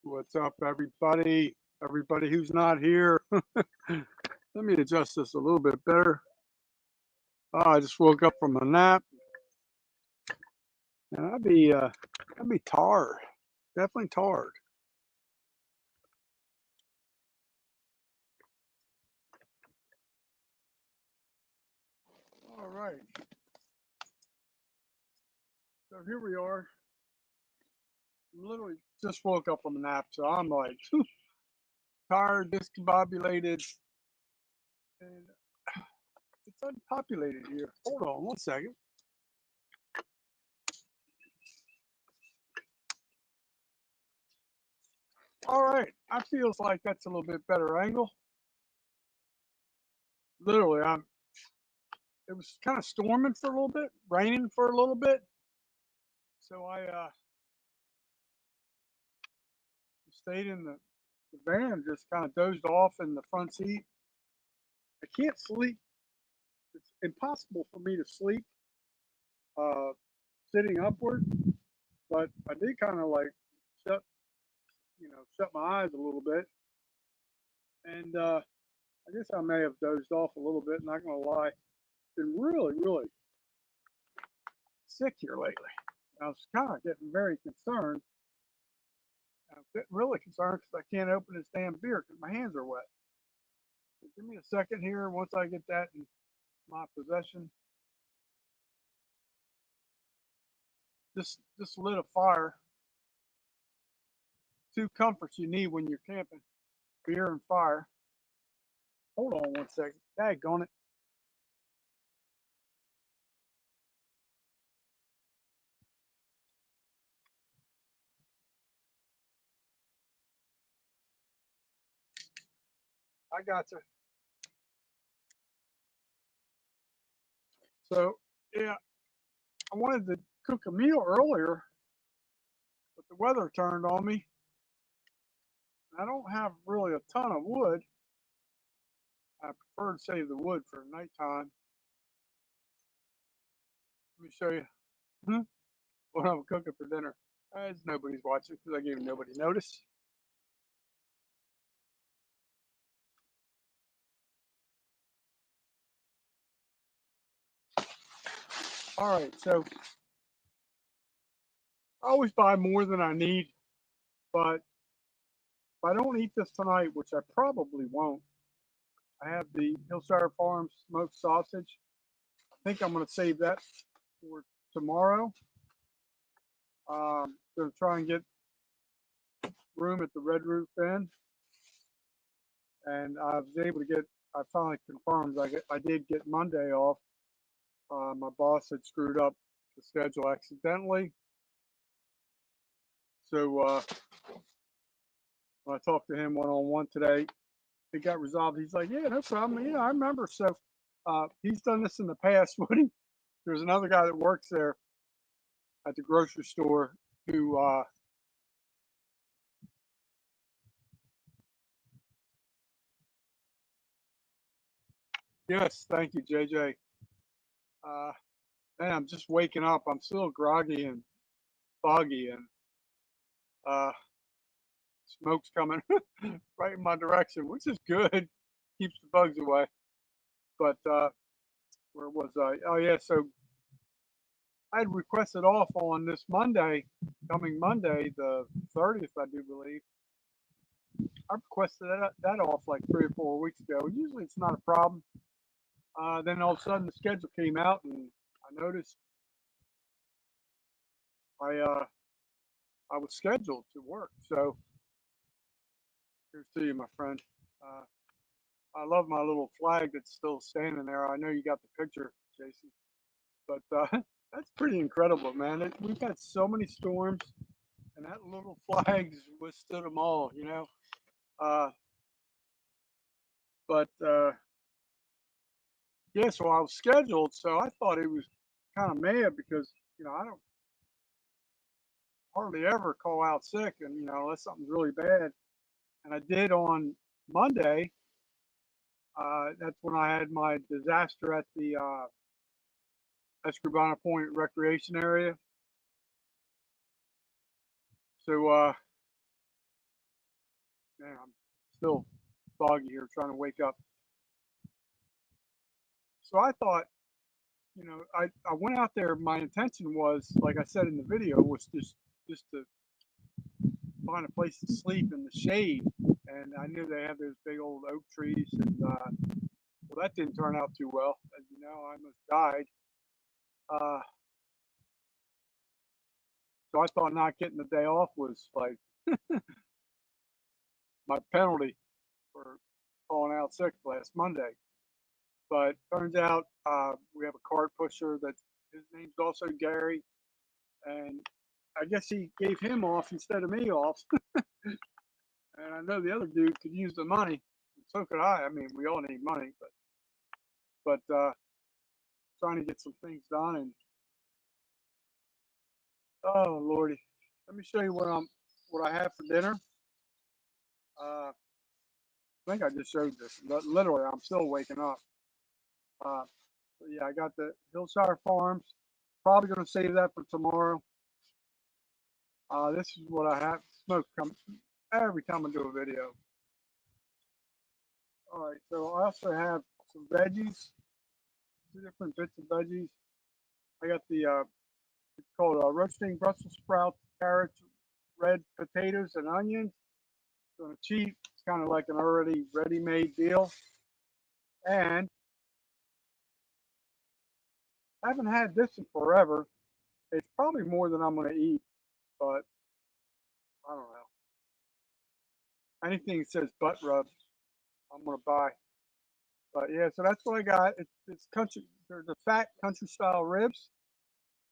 What's up, everybody? Everybody who's not here. Let me adjust this a little bit better. I just woke up from a nap, and I'd be tired, definitely tired. All right, so here we are. Literally just woke up from a nap, so I'm like tired, discombobulated, and it's unpopulated here. Hold on one second. All right, I feels like that's a little bit better angle. Literally, I'm. It was kind of storming for a little bit, raining for a little bit, so I stayed in the van, just kind of dozed off in the front seat. I can't sleep. It's impossible for me to sleep uh, sitting upward, but I did kind of like shut, shut my eyes a little bit. And I guess I may have dozed off a little bit, not going to lie. Been really, really sick here lately. I was kind of getting very concerned. I'm getting really concerned because I can't open this damn beer because my hands are wet. So give me a second here. Once I get that in my possession, just lit a fire. Two comforts you need when you're camping: beer and fire. Hold on one second. Daggone it. I got you. So, yeah, I wanted to cook a meal earlier, but the weather turned on me. I don't have really a ton of wood. I prefer to save the wood for nighttime. Let me show you what I'm cooking for dinner. As nobody's watching because I gave nobody notice. All right, so I always buy more than I need, but if I don't eat this tonight, which I probably won't, I have the Hillshire Farms smoked sausage. I think I'm going to save that for tomorrow. Going to try and get room at the Red Roof Inn, and I was able to get. I finally confirmed I did get Monday off. My boss had screwed up the schedule accidentally, so when I talked to him one on one today, it got resolved. He's like, "Yeah, no problem. Yeah, I remember." So he's done this in the past. Woody, there's another guy that works there at the grocery store who yes, thank you, JJ. Uh, man, I'm just waking up. I'm still groggy and foggy, and uh, smoke's coming right in my direction, which is good. Keeps the bugs away. But where was I? Oh yeah, so I had requested off on this Monday, coming Monday, the 30th, I do believe. I requested that off like 3 or 4 weeks ago. Usually it's not a problem. Then all of a sudden the schedule came out, and I noticed I uh, I was scheduled to work. So here's to you, my friend. Uh, I love my little flag that's still standing there. I know you got the picture, Jason, but that's pretty incredible, man. We've had so many storms, and that little flag's withstood them all, you know. Uh, but yeah, so I was scheduled, so I thought he was kind of mad because I don't hardly ever call out sick, and unless something's really bad. And I did on Monday. That's when I had my disaster at the Escribano Point Recreation Area. So Man, I'm still foggy here trying to wake up. So I thought, I went out there. My intention was, like I said in the video, was just to find a place to sleep in the shade. And I knew they have those big old oak trees, and well, that didn't turn out too well. As you know, I almost died. Uh, so I thought not getting the day off was like my penalty for calling out sick last Monday. But turns out we have a cart pusher that his name's also Gary, and I guess he gave him off instead of me off. And I know the other dude could use the money. So could I. I mean, we all need money, but trying to get some things done. And oh lordy, let me show you what I have for dinner. I think I just showed this. But literally, I'm still waking up. But yeah, I got the Hillshire Farms. Probably going to save that for tomorrow. This is what I have. Smoke comes every time I do a video. All right, so I also have some veggies, two different bits of veggies. I got the it's called roasting Brussels sprouts, carrots, red potatoes, and onions. It's on a cheap. It's kind of like an already ready-made deal. And I haven't had this in forever. It's probably more than I'm going to eat, but I don't know. Anything that says butt rub, I'm going to buy. But yeah, so that's what I got. It's country. There's the fat country style ribs.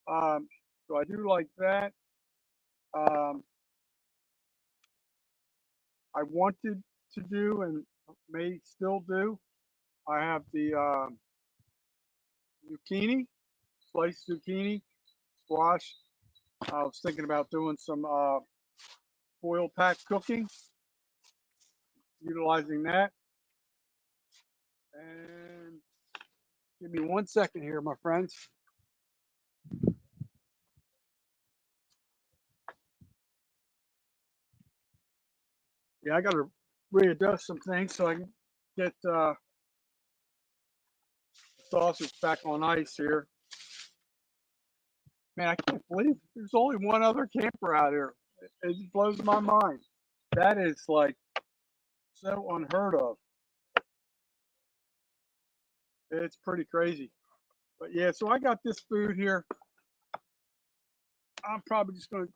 So I do like that. Um, I wanted to do and may still do. I have the zucchini, sliced zucchini, squash. I was thinking about doing some foil pack cooking, utilizing that. And give me 1 second here, my friends. Yeah, I got to readjust some things so I can get the sausage back on ice here. Man, I can't believe there's only one other camper out here. It just blows my mind. That is like so unheard of. It's pretty crazy. But yeah, so I got this food here. I'm probably just going to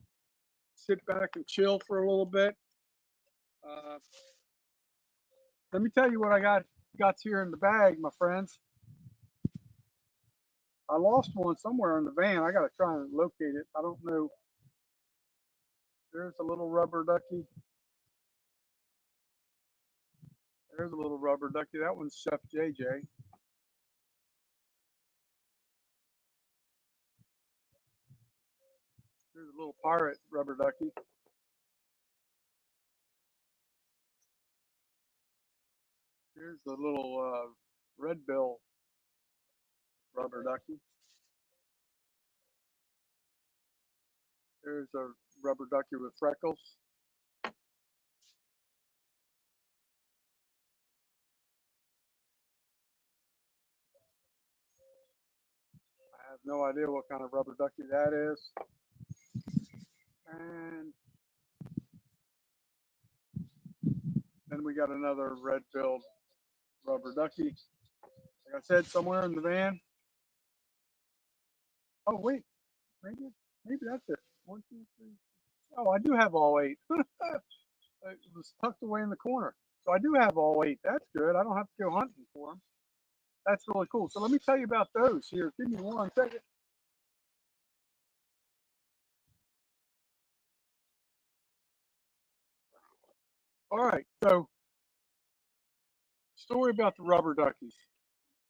sit back and chill for a little bit. Uh, let me tell you what I got here in the bag, my friends. I lost one somewhere in the van. I got to try and locate it. I don't know. There's a little rubber ducky. There's a little rubber ducky. That one's Chef JJ. There's a little pirate rubber ducky. Here's the little red bill rubber ducky. There's a rubber ducky with freckles. I have no idea what kind of rubber ducky that is. And then we got another red-billed rubber ducky. Like I said, somewhere in the van. Oh wait, maybe that's it. 1, 2, 3. Oh, I do have all 8. It was tucked away in the corner. So I do have all 8. That's good. I don't have to go hunting for them. That's really cool. So let me tell you about those here. Give me 1 second. All right. So story about the rubber duckies.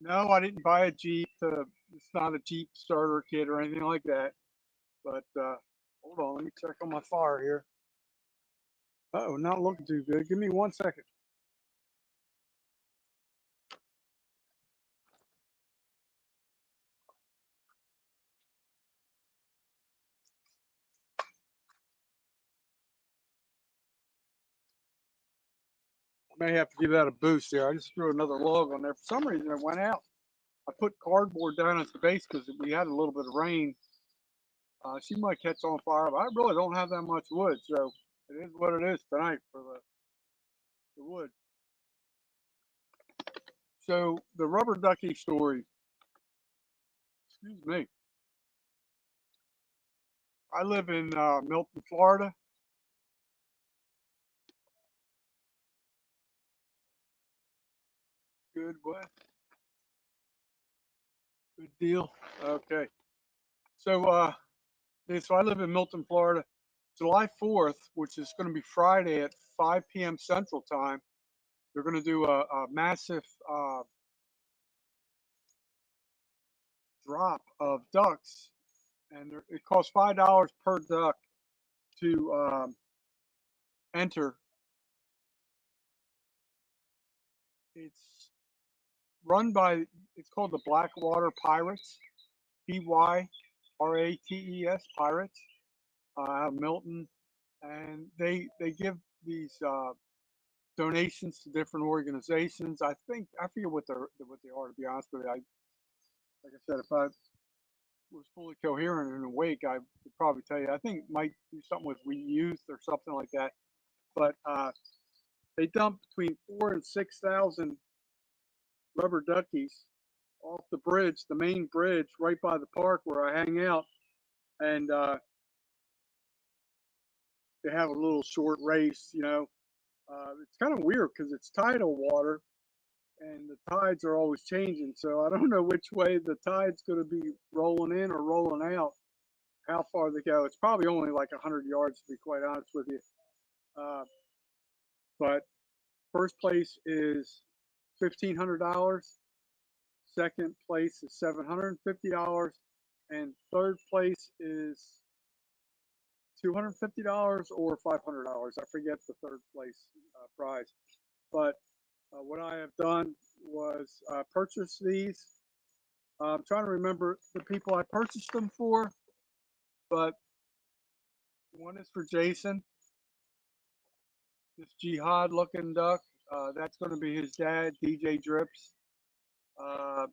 No, I didn't buy a Jeep. It's not a Jeep starter kit or anything like that. But hold on, let me check on my fire here. Oh, not looking too good. Give me 1 second. May have to give that a boost there. I just threw another log on there. For some reason, it went out. I put cardboard down at the base because we had a little bit of rain. She might catch on fire, but I really don't have that much wood, so it is what it is tonight for the wood. So the rubber ducky story. Excuse me. I live in Milton, Florida. Good what? Good deal. Okay. So so I live in Milton, Florida. July 4th, which is going to be Friday at 5 p.m. Central Time, they're going to do a massive drop of ducks, and it costs $5 per duck to enter. It's run by, it's called the Blackwater Pirates, Pyrates, Pirates, out of Milton, and they give these donations to different organizations. I think I forget what they are, to be honest with you. Like I said, if I was fully coherent and awake, I would probably tell you. I think it might do something with youth or something like that. But they dump between 4,000 and 6,000 rubber duckies off the bridge, the main bridge, right by the park where I hang out, and they have a little short race. It's kind of weird because it's tidal water, and the tides are always changing. So I don't know which way the tide's going to be rolling in or rolling out. How far they go? It's probably only like 100 yards, to be quite honest with you. Uh, but first place is $1,500. Second place is $750, and third place is $250 or $500. I forget the third place prize. But what I have done was purchase these. I'm trying to remember the people I purchased them for, but one is for Jason, this jihad looking duck. That's going to be his dad, DJ Drips. Uh,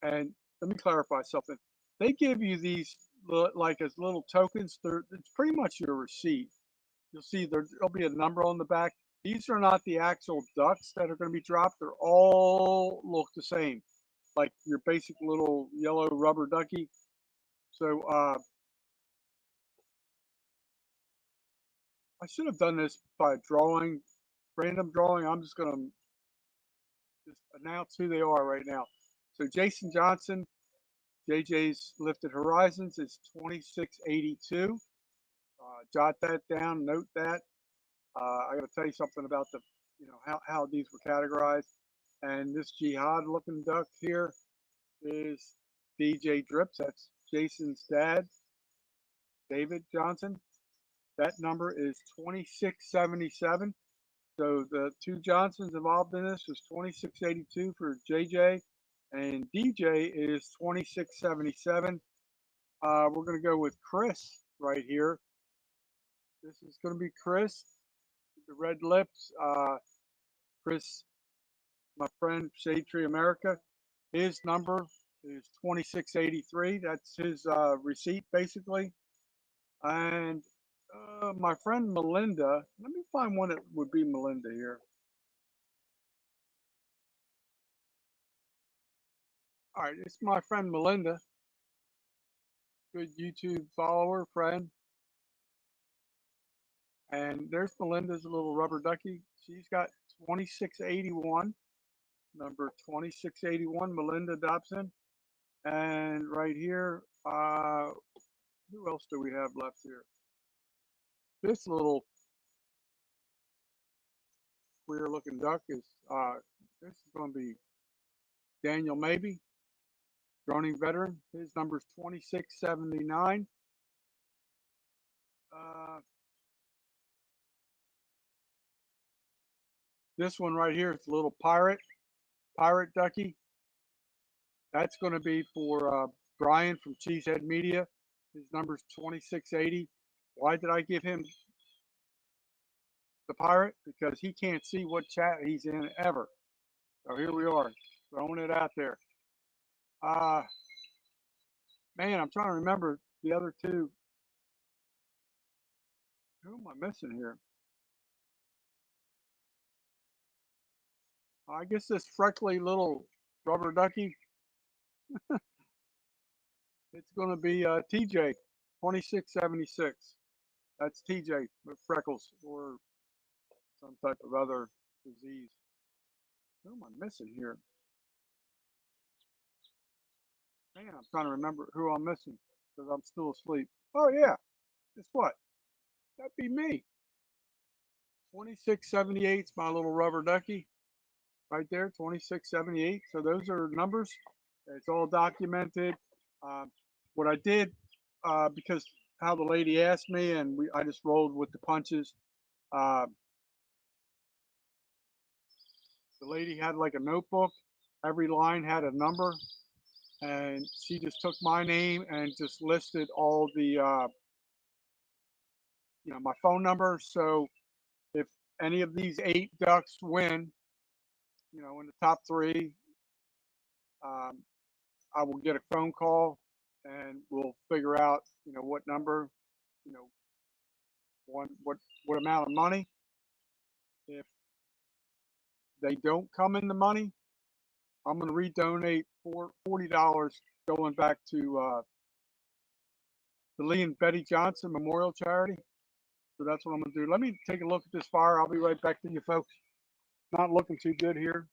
and let me clarify something. They give you these like as little tokens. It's pretty much your receipt. You'll see there'll be a number on the back. These are not the actual ducks that are going to be dropped. They're all look the same, like your basic little yellow rubber ducky. So I should have done this by drawing, random drawing. I'm just going to just announce who they are right now. So Jason Johnson, JJ's Lifted Horizons is 2682. Jot that down, note that. I got to tell you something about how these were categorized. And this jihad looking duck here is DJ Drips. That's Jason's dad, David Johnson. That number is 2677. So the two Johnsons involved in this is 2682 for JJ, and DJ is 2677. We're going to go with Chris right here. This is going to be Chris, the red lips. Chris, my friend, Shade Tree America. His number is 2683. That's his receipt, basically. And my friend Melinda, let me find one that would be Melinda here. All right, it's my friend Melinda, good YouTube follower, friend. And there's Melinda's little rubber ducky. She's got 2681, number 2681, Melinda Dobson. And right here, who else do we have left here? This little queer looking duck is, this is going to be Daniel Maybe, droning veteran. His number is 2679. This one right here, it's a little pirate ducky. That's going to be for Brian from Cheesehead Media. His number is 2680. Why did I give him the pirate, because he can't see what chat he's in ever. So here we are, throwing it out there. Man, I'm trying to remember the other two. Who am I missing here? I guess this freckly little rubber ducky. It's going to be TJ, 2676. That's TJ with freckles or some type of other disease. Who am I missing here? Man, I'm trying to remember who I'm missing because I'm still asleep. Oh, yeah. Guess what? That'd be me. 2678 is my little rubber ducky right there, 2678. So those are numbers. It's all documented. What I did, because how the lady asked me, and I just rolled with the punches. Uh, the lady had like a notebook. Every line had a number, and she just took my name and just listed all the, my phone number. So if any of these 8 ducks win, in the top 3, um, I will get a phone call and we'll figure out, what number, what amount of money. If they don't come in the money, I'm going to redonate $40 going back to the Lee and Betty Johnson Memorial Charity. So that's what I'm going to do. Let me take a look at this fire. I'll be right back to you folks. Not looking too good here.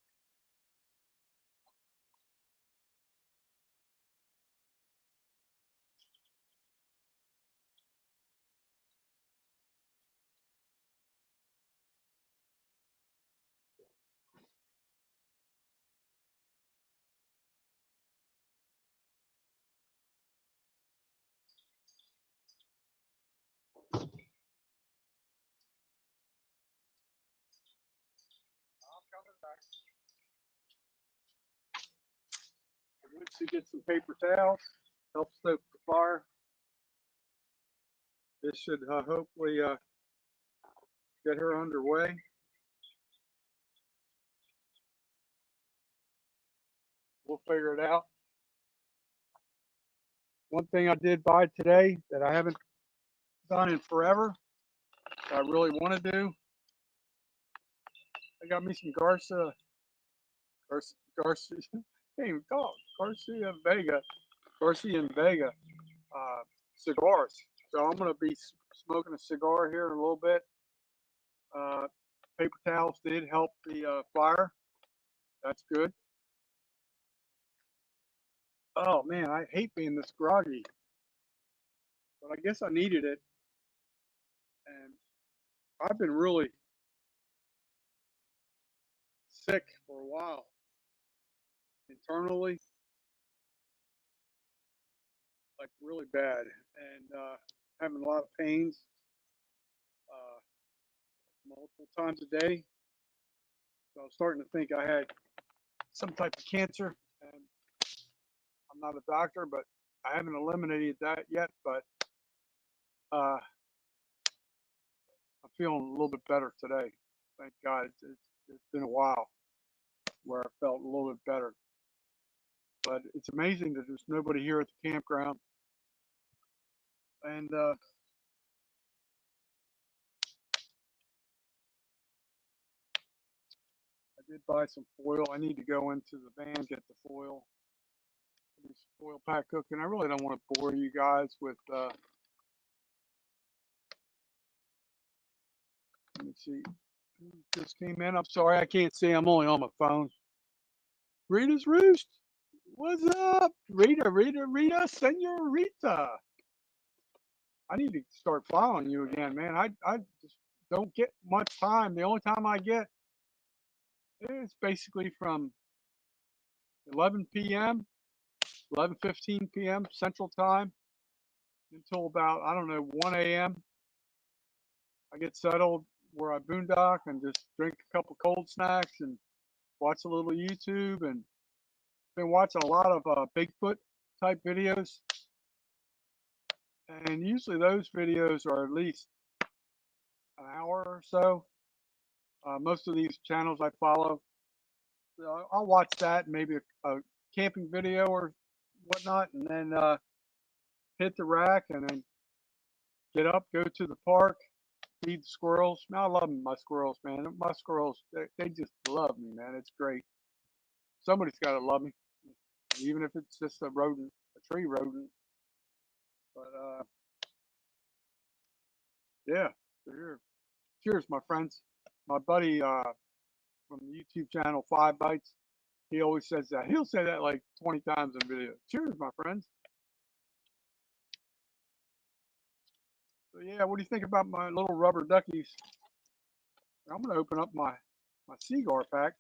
Once you get some paper towels, help stoke the fire. This should hopefully get her underway. We'll figure it out. One thing I did buy today that I haven't done in forever, I really want to do. I got me some Garcia, hey, dog, Garcia and Vega cigars. So I'm going to be smoking a cigar here in a little bit. Paper towels did help the fire. That's good. Oh man, I hate being this groggy, but I guess I needed it. And I've been really sick for a while internally, like really bad, and having a lot of pains multiple times a day. So I was starting to think I had some type of cancer, and I'm not a doctor, but I haven't eliminated that yet. But I'm feeling a little bit better today. Thank God. It's been a while where I felt a little bit better. But it's amazing that there's nobody here at the campground. And I did buy some foil. I need to go into the van, get the foil. This foil pack cooking. I really don't want to bore you guys with let me see. Who just came in? I'm sorry, I can't see. I'm only on my phone. Rita's Roost. What's up? Rita, Senorita. I need to start following you again, man. I just don't get much time. The only time I get is basically from 11 p.m., 11:15 p.m. Central Time until about, I don't know, 1 a.m. I get settled where I boondock and just drink a couple cold snacks and watch a little YouTube, and been watching a lot of Bigfoot type videos. And usually those videos are at least an hour or so. Most of these channels I follow, I'll watch that and maybe a camping video or whatnot, and then hit the rack and then get up, go to the park, feed the squirrels. Man, I love my squirrels, man. My squirrels, they just love me, man. It's great. Somebody's got to love me, even if it's just a rodent, a tree rodent. But yeah, cheers, cheers, my friends. My buddy from the YouTube channel 5 Bites, he always says that. He'll say that like 20 times in video. Cheers, my friends. So yeah, what do you think about my little rubber duckies? I'm gonna open up my cigar pack.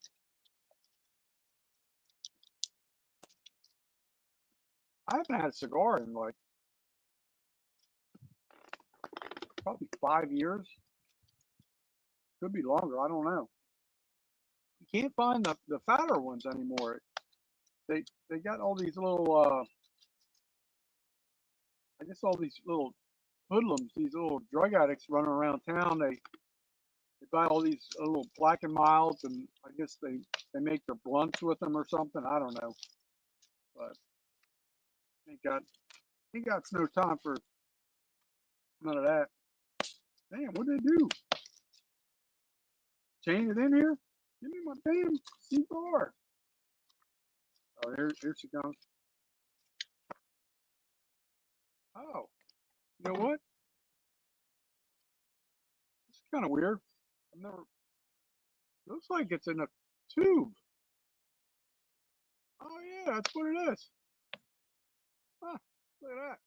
I haven't had a cigar in like probably 5 years. Could be longer. I don't know. You can't find the fatter ones anymore. They got all these little I guess all these little hoodlums, these little drug addicts running around town. They buy all these little Black and Milds, and I guess they make their blunts with them or something. I don't know, but ain't got no time for none of that. Damn, what did they do? Chain it in here? Give me my damn cigar. Oh, here she comes. Oh, you know what? It's kind of weird. I've never. Looks like it's in a tube. Oh yeah, that's what it is. Huh, look at that.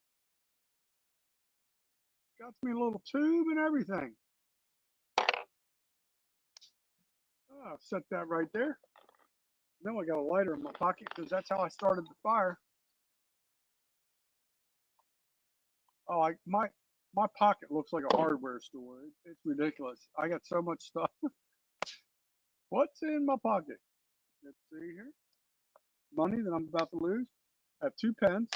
Got me a little tube and everything. Oh, set that right there. Now I got a lighter in my pocket because that's how I started the fire. Oh, my pocket looks like a hardware store. It's ridiculous. I got so much stuff. What's in my pocket? Let's see here. Money that I'm about to lose. I have 2 pens.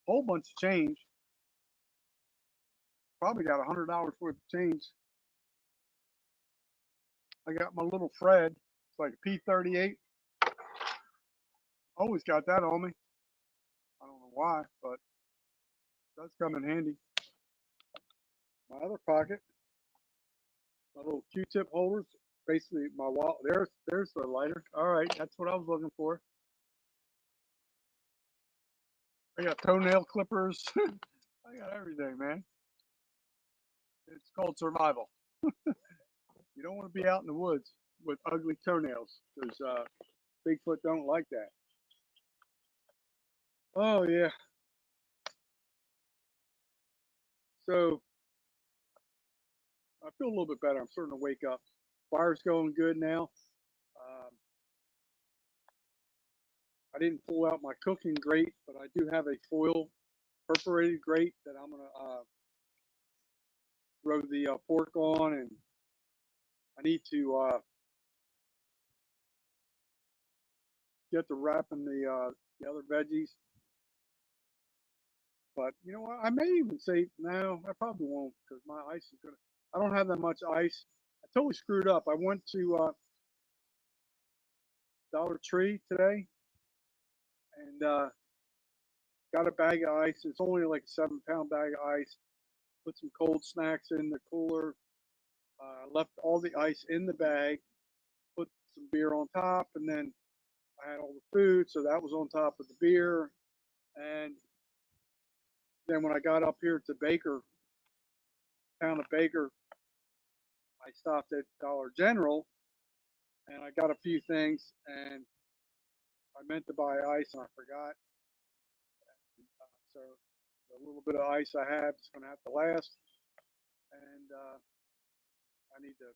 Whole bunch of change. Probably got $100 worth of change. I got my little Fred. It's like a P38. Always got that on me. I don't know why, but it does come in handy. My other pocket, my little Q-tip holders. Basically, my wallet. There's the lighter. All right, that's what I was looking for. I got toenail clippers. I got everything, man. It's called survival. You don't want to be out in the woods with ugly toenails because Bigfoot don't like that. Oh yeah. So I feel a little bit better. I'm starting to wake up. Fire's going good now. Um, I didn't pull out my cooking grate, but I do have a foil perforated grate that I'm gonna throw the pork on, and I need to get the wrap and the other veggies. But you know what? I may even say no. I probably won't because my ice is gonna. I don't have that much ice. I totally screwed up. I went to Dollar Tree today and got a bag of ice. It's only like a 7-pound bag of ice. Put some cold snacks in the cooler. Left all the ice in the bag. Put some beer on top, and then I had all the food, so that was on top of the beer. And then when I got up here to town of Baker, I stopped at Dollar General and I got a few things, and I meant to buy ice and I forgot. So the little bit of ice I have is going to have to last, and I need to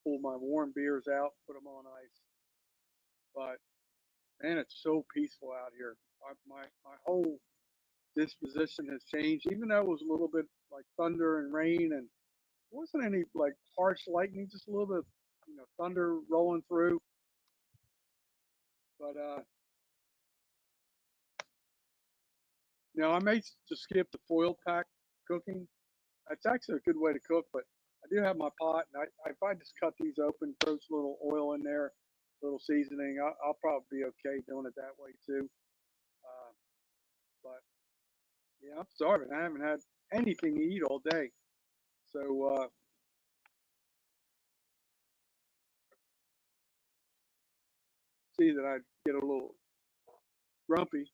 pull my warm beers out, put them on ice. But man, it's so peaceful out here. My whole disposition has changed, even though it was a little bit like thunder and rain, and it wasn't any like harsh lightning, just a little bit, thunder rolling through. But I may just skip the foil pack cooking it's actually a good way to cook, but I do have my pot, and if I just cut these open, throw some little oil in there, a little seasoning, I'll probably be okay doing it that way too. Uh, but yeah, I'm starving. I haven't had anything to eat all day, so see that I get a little grumpy.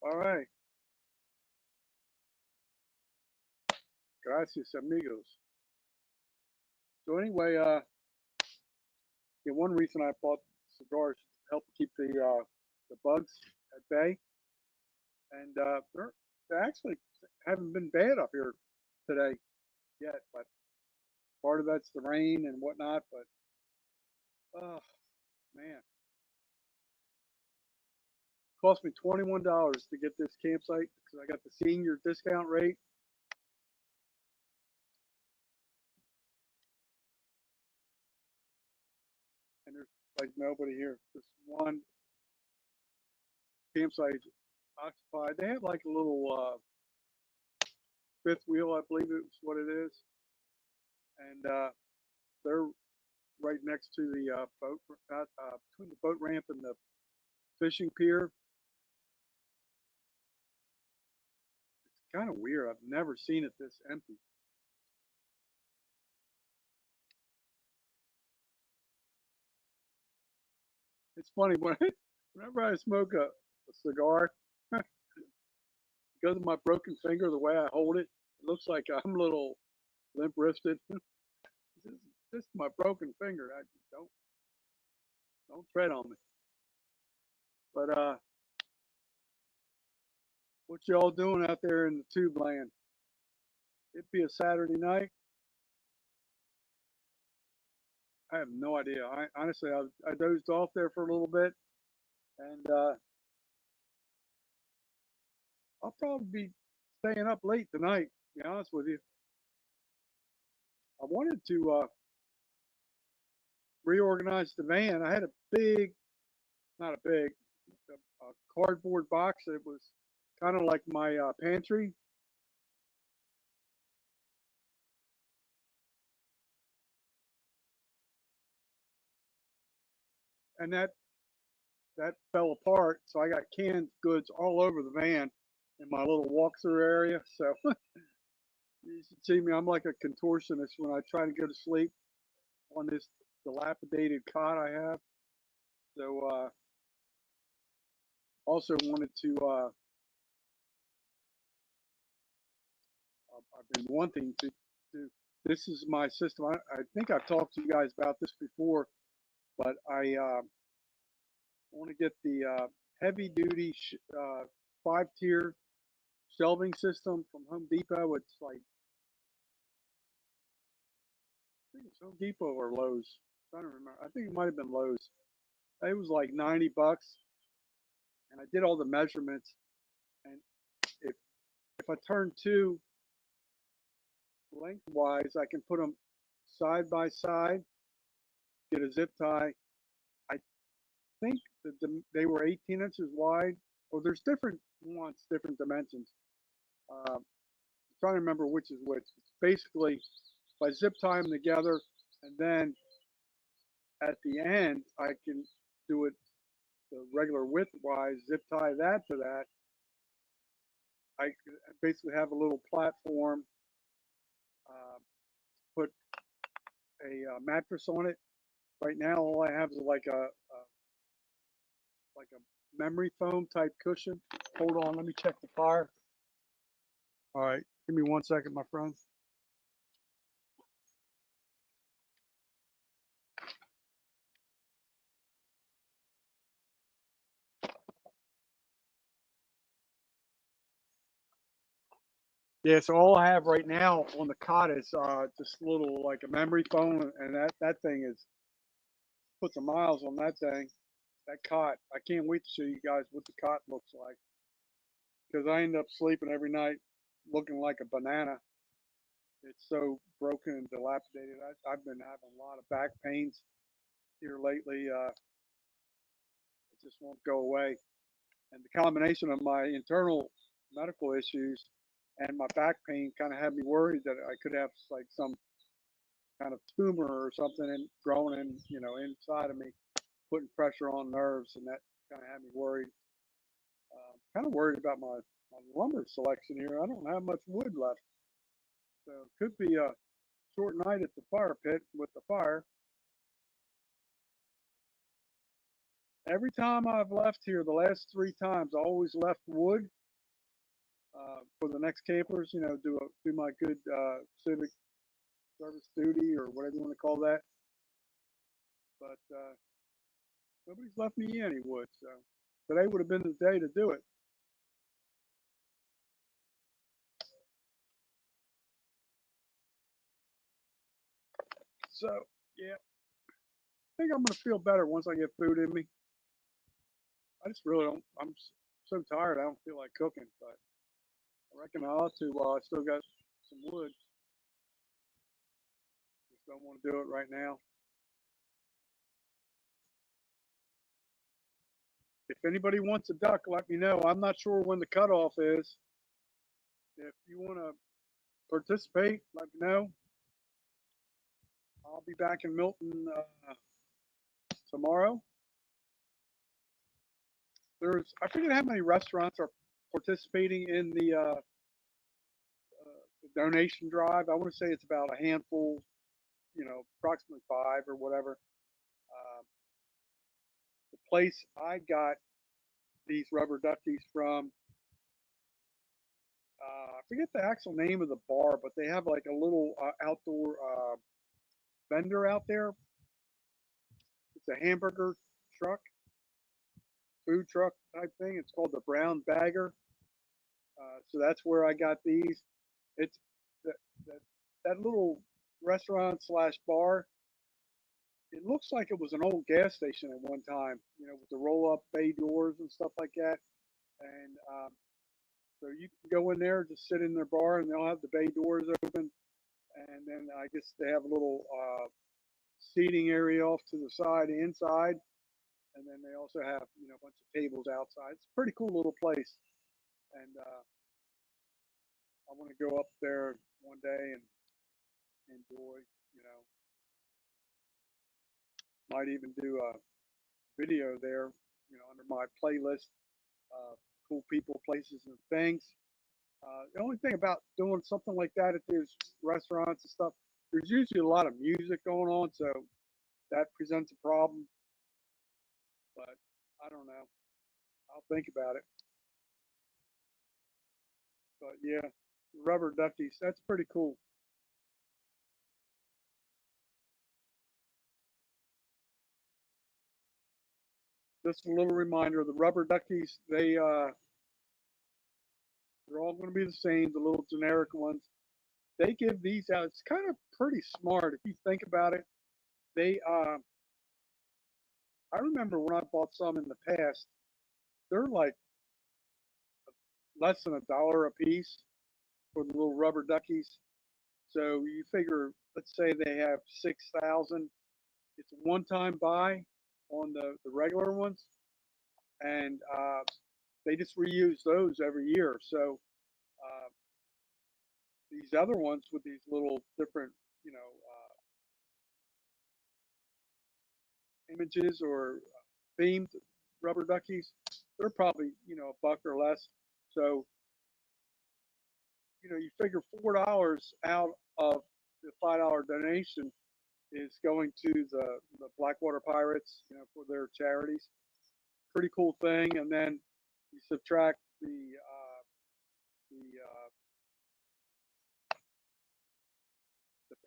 All right, gracias amigos. So anyway, yeah, one reason I bought cigars help keep the bugs at bay, and they actually haven't been bad up here today yet. But part of that's the rain and whatnot. But oh man, it cost me $21 to get this campsite because I got the senior discount rate. And there's like nobody here. This one campsite occupied. They have like a little fifth wheel, I believe it's what it is, and they're right next to the boat, between the boat ramp and the fishing pier. It's kind of weird. I've never seen it this empty. It's funny when whenever I smoke a cigar, because of my broken finger, the way I hold it, it looks like I'm a little limp wristed. Just my broken finger. I don't tread on me. But what y'all doing out there in the tube land? It'd be a Saturday night. I have no idea. I honestly, I dozed off there for a little bit, and I'll probably be staying up late tonight. To be honest with you, I wanted to reorganize the van. I had a big, not a big, a cardboard box that was kind of like my pantry, and that fell apart. So I got canned goods all over the van in my little walk-through area. So you should see me. I'm like a contortionist when I try to go to sleep on this dilapidated cot I have. So also wanted to. I've been wanting to do. This is my system. I think I've talked to you guys about this before, but I want to get the heavy duty 5 tier shelving system from Home Depot. It's like I think it's Home Depot or Lowe's. I don't remember. I think it might have been Lowe's. It was like $90, and I did all the measurements. And if if I turn two lengthwise, I can put them side by side, get a zip tie. I think that they were 18 inches wide. Or there's different ones, different dimensions. I'm trying to remember which is which. Basically, if I zip tie them together, and then at the end, I can do it the regular width-wise, zip tie that to that. I basically have a little platform, uh, put a mattress on it. Right now, all I have is like a memory foam type cushion. Hold on, let me check the fire. All right, give me 1 second, my friends. Yeah, so all I have right now on the cot is just a little like a memory foam, and that thing is put some miles on that thing. That cot, I can't wait to show you guys what the cot looks like. because I end up sleeping every night looking like a banana. It's so broken and dilapidated. I've been having a lot of back pains here lately. It just won't go away. And the combination of my internal medical issues and my back pain kind of had me worried that I could have like some kind of tumor or something and growing in, inside of me, putting pressure on nerves, and that kind of had me worried. Kind of worried about my lumber selection here. I don't have much wood left, so it could be a short night at the fire pit with the fire. Every time I've left here, the last 3 times, I always left wood for the next campers. Do my good civic service duty or whatever you want to call that. But nobody's left me any wood, so today would have been the day to do it. So yeah, I think I'm gonna feel better once I get food in me. I just really don't. I'm so tired. I don't feel like cooking, but I reckon I ought to while I still got some wood. Just don't want to do it right now. If anybody wants a duck, let me know. I'm not sure when the cutoff is. If you want to participate, let me know. I'll be back in Milton tomorrow. I forget how many restaurants are participating in the donation drive. I want to say it's about a handful, approximately 5 or whatever. The place I got these rubber duckies from, I forget the actual name of the bar, but they have like a little outdoor vendor out there. It's a hamburger truck, food truck type thing. It's called the Brown Bagger. So that's where I got these. It's that, that, that little restaurant slash bar. It looks like it was an old gas station at one time, with the roll up bay doors and stuff like that. And so you can go in there, just sit in their bar, and they'll have the bay doors open. And then I guess they have a little seating area off to the side, inside, and then they also have a bunch of tables outside. It's a pretty cool little place, and I want to go up there one day and enjoy. You know, might even do a video there. Under my playlist, cool people, places, and things. The only thing about doing something like that at these restaurants and stuff, there's usually a lot of music going on, so that presents a problem. But I don't know. I'll think about it. But yeah, rubber duckies, that's pretty cool. Just a little reminder: the rubber duckies, they're all going to be the same. The little generic ones. They give these out. It's kind of pretty smart if you think about it. They, I remember when I bought some in the past. They're like less than $1 a piece for the little rubber duckies. So you figure, let's say they have 6,000. It's a one-time buy on the regular ones, and they just reuse those every year. So uh, these other ones with these little different, images or themed rubber duckies, they're probably a buck or less. So you figure $4 out of the $5 donation is going to the Blackwater Pirates, for their charities. Pretty cool thing. And then you subtract the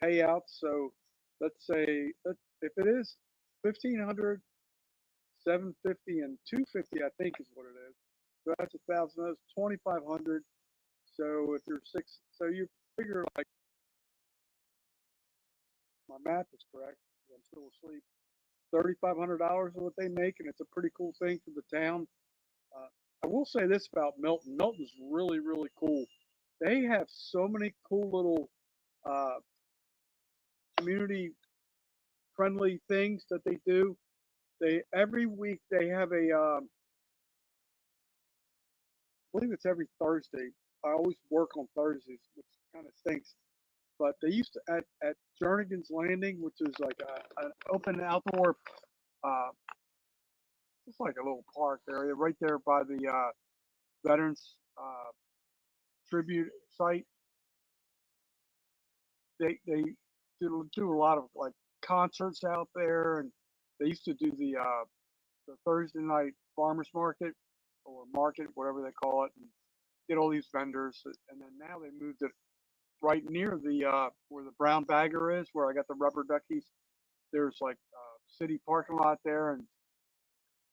payouts. So let's say if it is 1,500, 750, and 250, I think is what it is. So that's 1,000. That's 2,500. So if you're six, so you figure like my math is correct. I'm still asleep. $3,500 is what they make, and it's a pretty cool thing for the town. I will say this about Milton. Milton's really, really cool. They have so many cool little uh, community friendly things that they do. They every week they have a I believe it's every Thursday. I always work on Thursdays, which kind of stinks. But they used to at Jernigan's Landing, which is like an open outdoor, uh, just like a little park area right there by the Veterans Tribute site. They do a lot of like concerts out there, and they used to do the Thursday night farmers market or market, whatever they call it, and get all these vendors. And then now they moved it right near the where the brown bagger is, where I got the rubber duckies. There's like city parking lot there, and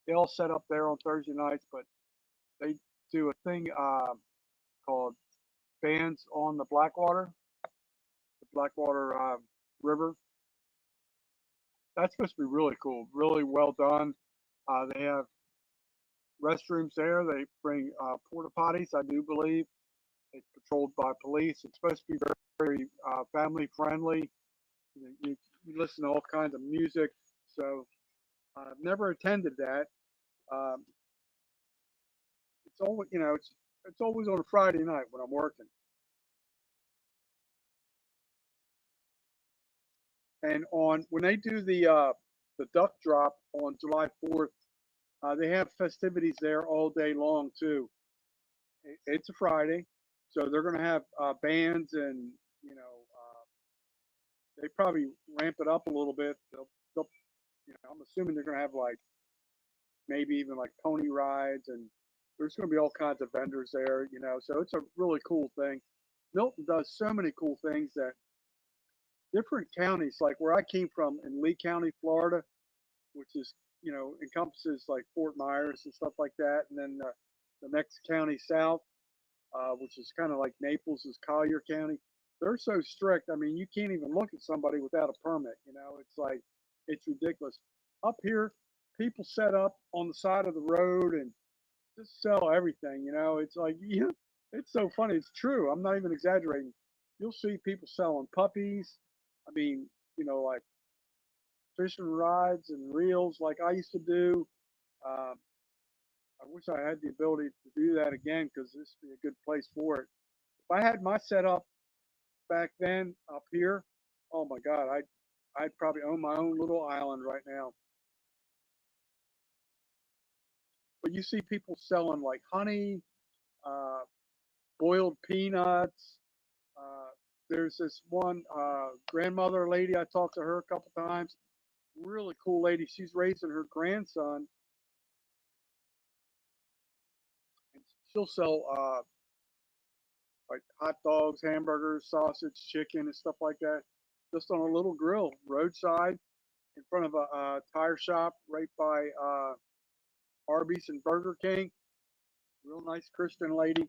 they all set up there on Thursday nights. But they do a thing called Bands on the Blackwater River. That's supposed to be really cool, really well done. They have restrooms there. They bring porta potties, I do believe. It's patrolled by police. It's supposed to be very family friendly. You listen to all kinds of music. So I've never attended that. Um, it's always, it's always on a Friday night when I'm working. And on when they do the duck drop on July 4th, they have festivities there all day long too. It's a Friday, so they're going to have bands and they probably ramp it up a little bit. They'll I'm assuming they're going to have like maybe even like pony rides, and there's going to be all kinds of vendors there. So it's a really cool thing. Milton does so many cool things that different counties, like where I came from in Lee County, Florida, which is encompasses like Fort Myers and stuff like that, and then the next county south, which is kind of like Naples, is Collier County. They're so strict. I mean, you can't even look at somebody without a permit. It's like it's ridiculous. Up here, people set up on the side of the road and just sell everything. It's like it's so funny. It's true. I'm not even exaggerating. You'll see people selling puppies. I mean, like fishing rods and reels, like I used to do. Um, I wish I had the ability to do that again because this would be a good place for it. If I had my setup back then up here, oh my God, I'd probably own my own little island right now. But you see people selling like honey, uh, boiled peanuts. Uh, there's this one grandmother lady, I talked to her a couple times. Really cool lady. She's raising her grandson, and she'll sell like hot dogs, hamburgers, sausage, chicken, and stuff like that, just on a little grill roadside in front of a tire shop right by Arby's and Burger King. Real nice Christian lady,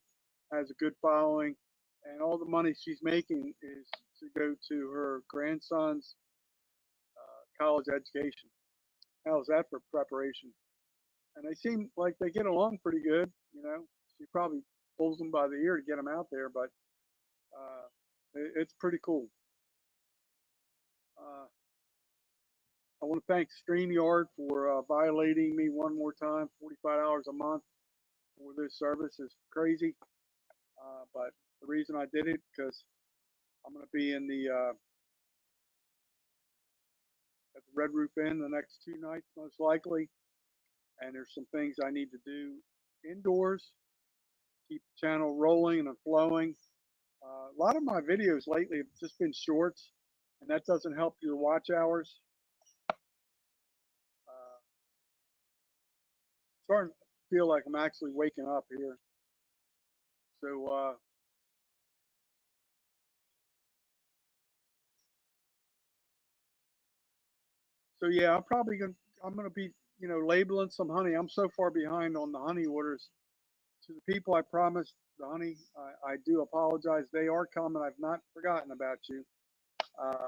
has a good following, and all the money she's making is to go to her grandson's college education. How's that for preparation? And they seem like they get along pretty good. She probably pulls them by the ear to get them out there, but it's pretty cool. Uh, I want to thank StreamYard for violating me one more time. $45 a month for this service is crazy. But the reason I did it because I'm going to be in the at the Red Roof Inn the next 2 nights most likely, and there's some things I need to do indoors, keep the channel rolling and flowing. A lot of my videos lately have just been shorts, and that doesn't help your watch hours. Uh, Starting to feel like I'm actually waking up here. So yeah, I'm gonna be labeling some honey. I'm so far behind on the honey orders. To the people I promised the honey, I do apologize. They are coming. I've not forgotten about you. Uh,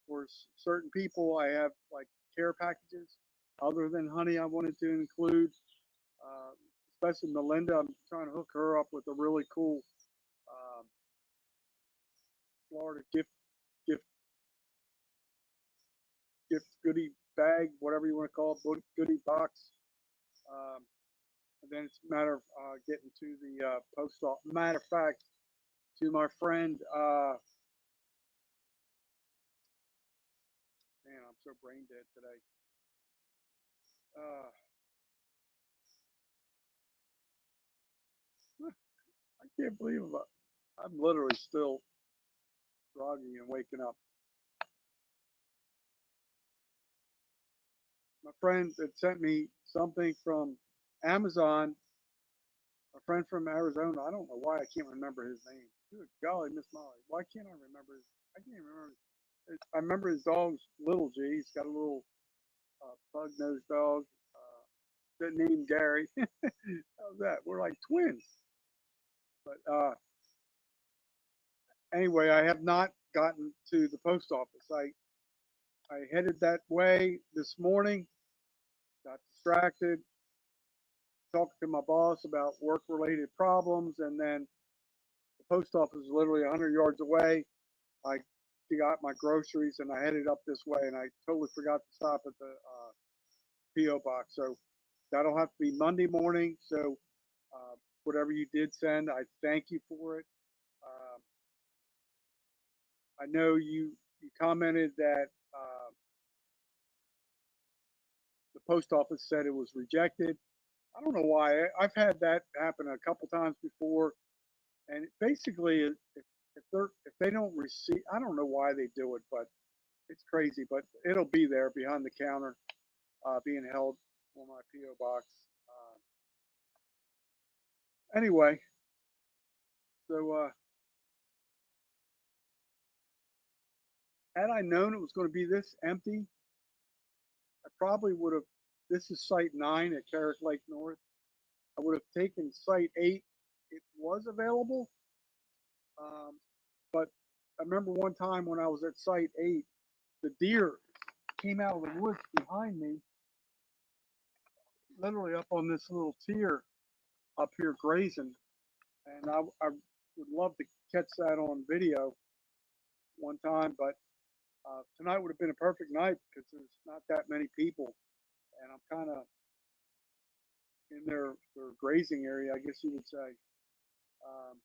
for certain people, I have like care packages other than honey I wanted to include. Uh, especially Melinda. I'm trying to hook her up with a really cool um, Florida gift gift goodie bag, whatever you want to call it, goodie box. Um, and then it's a matter of getting to the post office. Matter of fact, to my friend, man, I'm so brain dead today. Uh, I can't believe it. I'm literally still groggy and waking up. My friend had sent me something from Amazon. A friend from Arizona. I don't know why I can't remember his name. Good golly, Miss Molly. Why can't I remember his? I can't remember. I remember his dog's little G. He's got a little pug nosed dog. Named Gary. How's that? We're like twins. But anyway, I have not gotten to the post office. I headed that way this morning. Got distracted. Talked to my boss about work related problems, and then the post office is literally 100 yards away. I got my groceries and I headed up this way, and I totally forgot to stop at the PO box. So that'll have to be Monday morning. So whatever you did send, I thank you for it. Um, I know you commented that the post office said it was rejected. I don't know why. I've had that happen a couple times before, and basically, if they don't receive, I don't know why they do it, but it's crazy. But it'll be there behind the counter, being held on my PO box. Anyway, so had I known it was going to be this empty, I probably would have. This is Site 9 at Carrick Lake North. I would have taken Site 8. It was available, um, but I remember one time when I was at Site 8, the deer came out of the woods behind me, literally up on this little tier up here grazing, and I would love to catch that on video one time, but tonight would have been a perfect night because there's not that many people, and I'm kind of in their grazing area, I guess you would say. Um,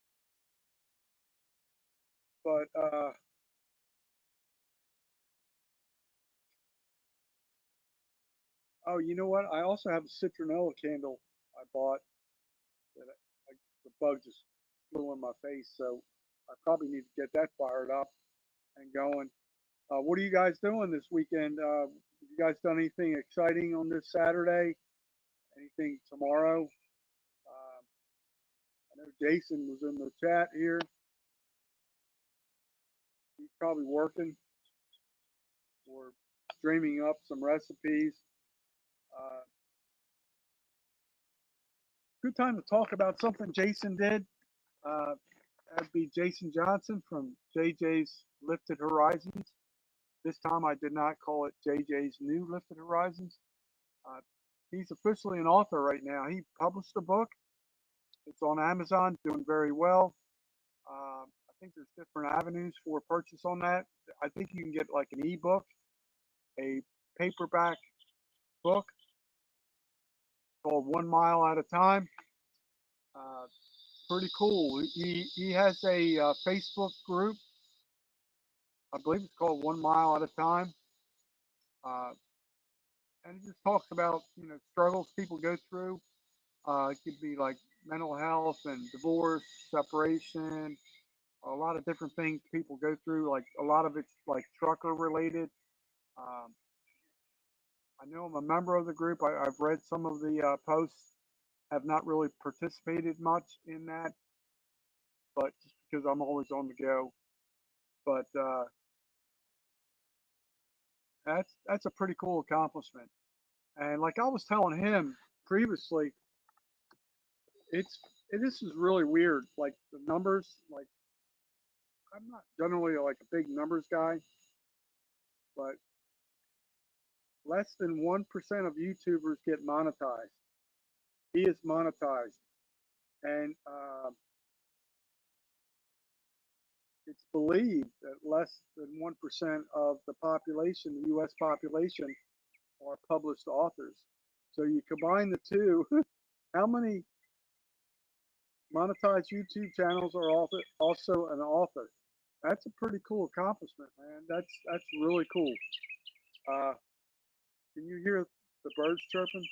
but oh, you know what? I also have a citronella candle I bought that the bug just flew in my face, so I probably need to get that fired up and going. What are you guys doing this weekend? Have you guys done anything exciting on this Saturday? Anything tomorrow? I know Jason was in the chat here. He's probably working or dreaming up some recipes. Uh, good time to talk about something Jason did. Uh, that'd be Jason Johnson from JJ's Lifted Horizons. This time I did not call it JJ's New Lifted Horizons. Uh, he's officially an author right now. He published a book. It's on Amazon, doing very well. I think there's different avenues for purchase on that. I think you can get like an ebook, a paperback book called 1 Mile at a Time. Uh, Pretty cool. He has a Facebook group. I believe it's called 1 Mile at a Time. Uh, and it just talks about struggles people go through. It could be like mental health and divorce, separation, a lot of different things people go through. Like a lot of it's like trucker related. Um, I know I'm a member of the group. I've read some of the posts. Have not really participated much in that, but just because I'm always on the go. But that's a pretty cool accomplishment. And like I was telling him previously, this is really weird. Like the numbers, like I'm not generally like a big numbers guy, but less than 1% of YouTubers get monetized. he is monetized, and it's believed that less than 1% of the population, the U.S. population, are published authors. So you combine the two, how many monetized YouTube channels are also an author? That's a pretty cool accomplishment, man. That's really cool. Uh, can you hear the birds chirping?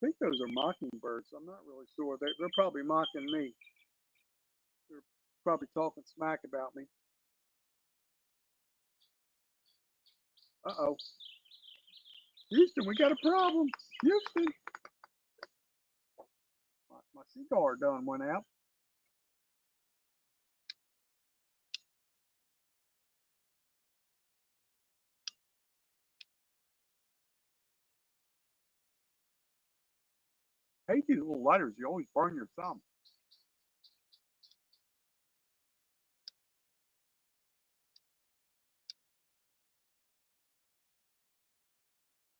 I think those are mockingbirds. I'm not really sure. They're probably mocking me. They're probably talking smack about me. Uh-oh. Houston, we got a problem. Houston. My cigar done went out. I hate these little lighters. You always burn your thumb.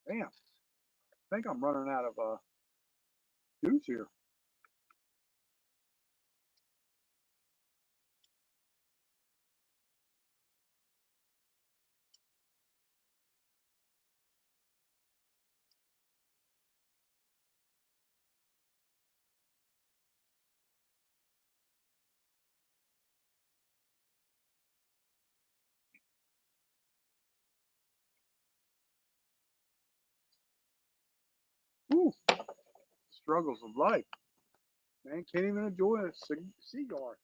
Damn. I think I'm running out of juice here. Ooh, struggles of life. Man, can't even enjoy a cigar.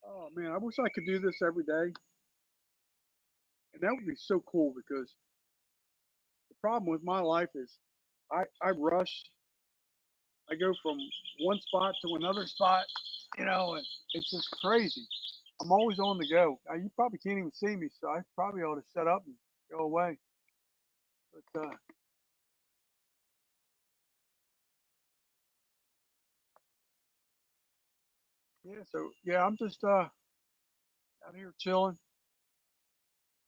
Oh man, I wish I could do this every day. And that would be so cool because the problem with my life is I rush. I go from one spot to another spot, and it's just crazy. I'm always on the go. You probably can't even see me, so I probably ought to shut up and go away. But yeah, so yeah, I'm just out here chilling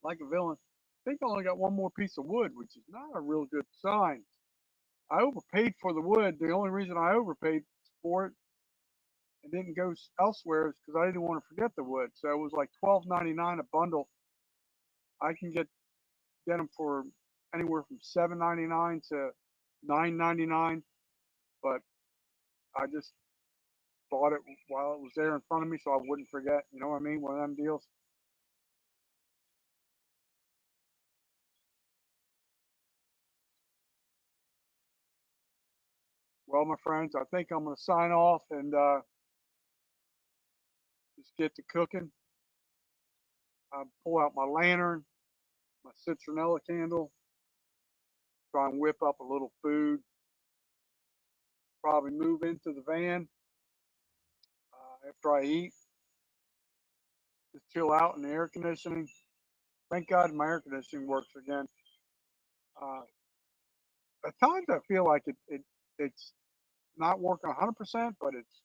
like a villain. I think I only got one more piece of wood, which is not a real good sign. I overpaid for the wood. The only reason I overpaid for it and didn't go elsewhere is because I didn't want to forget the wood. So it was like $12.99 a bundle. I can get them for anywhere from $7.99 to $9.99, but I just bought it while it was there in front of me so I wouldn't forget. You know what I mean? One of them deals. Well, my friends, I think I'm going to sign off and just get to cooking. I pull out my lantern, my citronella candle, try and whip up a little food. Probably move into the van after I eat. Just chill out in the air conditioning. Thank God my air conditioning works again. Uh, at times I feel like it's not working 100%, but it's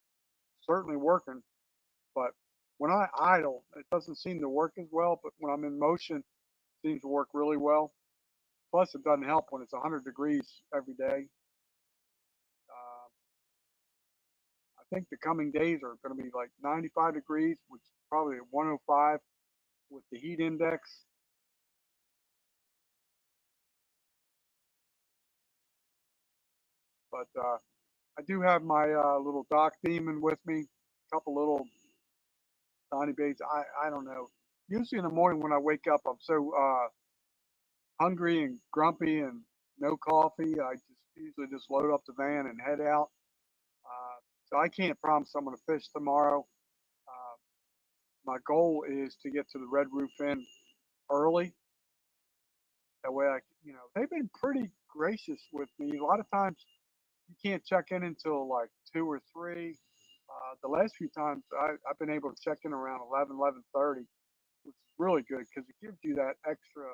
certainly working. But when I idle, it doesn't seem to work as well. But when I'm in motion, it seems to work really well. Plus, it doesn't help when it's 100 degrees every day. Uh, I think the coming days are going to be like 95 degrees, which is probably 105 with the heat index. But I do have my little dock demon with me, a couple little tiny baits. I don't know. Usually in the morning when I wake up, I'm so hungry and grumpy and no coffee. I just usually just load up the van and head out. So I can't promise I'm going to fish tomorrow. Uh, my goal is to get to the Red Roof Inn early. That way, they've been pretty gracious with me. A lot of times you can't check in until like 2 or 3. The last few times I've been able to check in around 11, 11:30, which is really good because it gives you that extra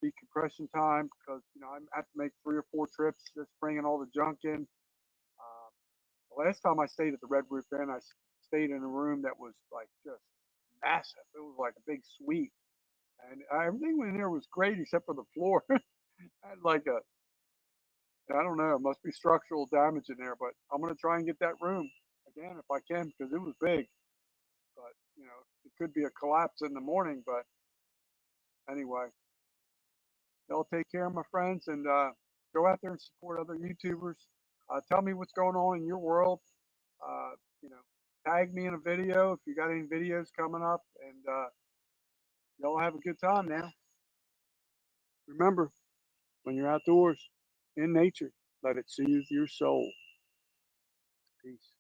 decompression time because I have to make 3 or 4 trips just bringing all the junk in. The last time I stayed at the Red Roof Inn, I stayed in a room that was like just massive. It was like a big suite, and everything in there was great except for the floor. Had like a, I don't know, it must be structural damage in there, but I'm gonna try and get that room again if I can because it was big. But it could be a collapse in the morning. But anyway, y'all take care, my friends, and go out there and support other YouTubers. Tell me what's going on in your world. Uh, you know, tag me in a video if you got any videos coming up, and y'all have a good time now. Remember, when you're outdoors in nature, let it soothe your soul. Peace.